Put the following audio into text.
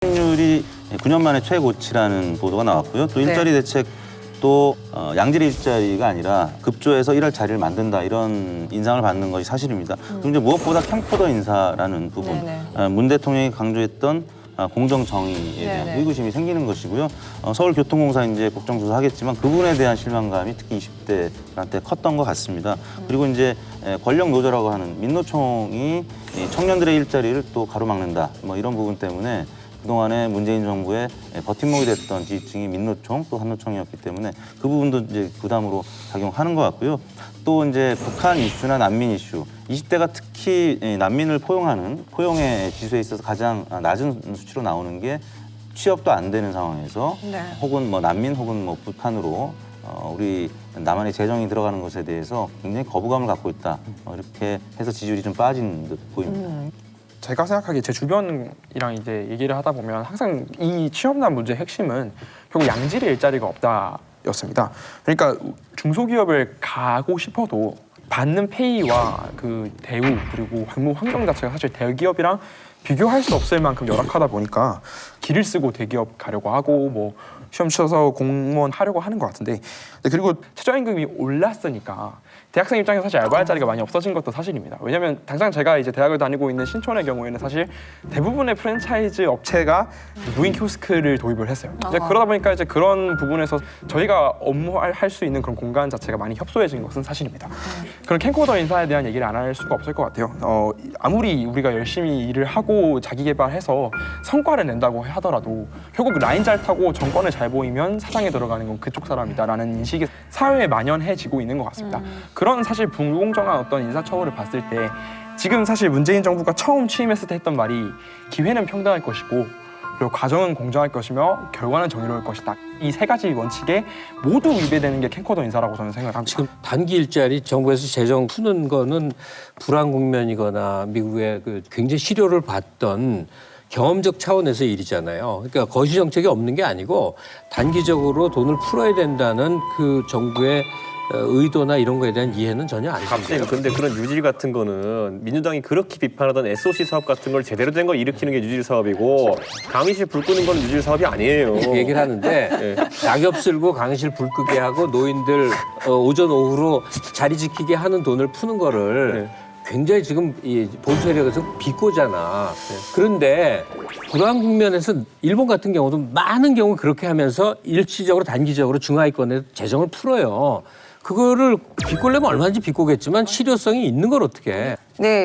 율이 9년 만에 최고치라는 보도가 나왔고요. 또 일자리 대책도 양질의 일자리가 아니라 급조해서 일할 자리를 만든다 이런 인상을 받는 것이 사실입니다. 그리고 이제 무엇보다 캠코더 인사라는 부분, 문 대통령이 강조했던 공정 정의에 대한 의구심이 생기는 것이고요. 서울교통공사 이제 국정조사 하겠지만 그 부분에 대한 실망감이 특히 20대한테 컸던 것 같습니다. 그리고 이제 권력 노조라고 하는 민노총이 청년들의 일자리를 또 가로막는다. 뭐 이런 부분 때문에 그동안에 문재인 정부의 버팀목이 됐던 지지층이 민노총 또 한노총이었기 때문에 그 부분도 이제 부담으로 작용하는 것 같고요. 또 이제 북한 이슈나 난민 이슈, 20대가 특히 난민을 포용의 지수에 있어서 가장 낮은 수치로 나오는 게 취업도 안 되는 상황에서 혹은 뭐 난민 혹은 뭐 북한으로 우리 남한의 재정이 들어가는 것에 대해서 굉장히 거부감을 갖고 있다. 이렇게 해서 지지율이 좀 빠진 듯 보입니다. 제가 생각하기에 제 주변이랑 이제 얘기를 하다 보면 항상 이 취업난 문제의 핵심은 결국 양질의 일자리가 없다였습니다. 그러니까 중소기업을 가고 싶어도 받는 페이와 그 대우 그리고 근무 환경 자체가 사실 대기업이랑 비교할 수 없을 만큼 열악하다 보니까 길을 쓰고 대기업 가려고 하고 뭐 시험 쳐서 공무원 하려고 하는 것 같은데 그리고 최저임금이 올랐으니까 대학생 입장에서 사실 알바할 자리가 많이 없어진 것도 사실입니다. 왜냐하면 당장 제가 이제 대학을 다니고 있는 신촌의 경우에는 사실 대부분의 프랜차이즈 업체가 무인 키오스크를 도입을 했어요. 이제 그러다 보니까 이제 그런 부분에서 저희가 업무할 수 있는 그런 공간 자체가 많이 협소해진 것은 사실입니다. 그런 캠코더 인사에 대한 얘기를 안 할 수가 없을 것 같아요. 아무리 우리가 열심히 일을 하고 자기 개발해서 성과를 낸다고 하더라도 결국 라인 잘 타고 정권을 잘 보이면 사장에 들어가는 건 그쪽 사람이다라는 인식이 사회에 만연해지고 있는 것 같습니다. 그런 사실 불공정한 어떤 인사처벌을 봤을 때 지금 사실 문재인 정부가 처음 취임했을 때 했던 말이 기회는 평등할 것이고 그리고 과정은 공정할 것이며 결과는 정의로울 것이다. 이 세 가지 원칙에 모두 위배되는 게 캠코더 인사라고 저는 생각합니다. 지금 단기 일자리 정부에서 재정 푸는 거는 불안 국면이거나 미국의 그 굉장히 실효를 봤던 경험적 차원에서의 일이잖아요. 그러니까 거시 정책이 없는 게 아니고 단기적으로 돈을 풀어야 된다는 그 정부의 의도나 이런 거에 대한 이해는 전혀 안 갑자기 됩니다. 근데 그런 뉴딜 같은 거는 민주당이 그렇게 비판하던 SOC 사업 같은 걸 제대로 된 걸 일으키는 게 뉴딜 사업이고 강의실 불 끄는 건 뉴딜 사업이 아니에요. 그 얘기를 하는데 낙엽 쓸고 강의실 불 끄게 하고 노인들 오전 오후로 자리 지키게 하는 돈을 푸는 거를 굉장히 지금 이 보수 세력에서 비꼬잖아. 그런데 불안 국면에서 일본 같은 경우도 많은 경우 그렇게 하면서 일시적으로 단기적으로 중하위권에 재정을 풀어요. 그거를 비꼬려면 얼마든지 비꼬겠지만 실효성이 있는 걸 어떻게 해. 네,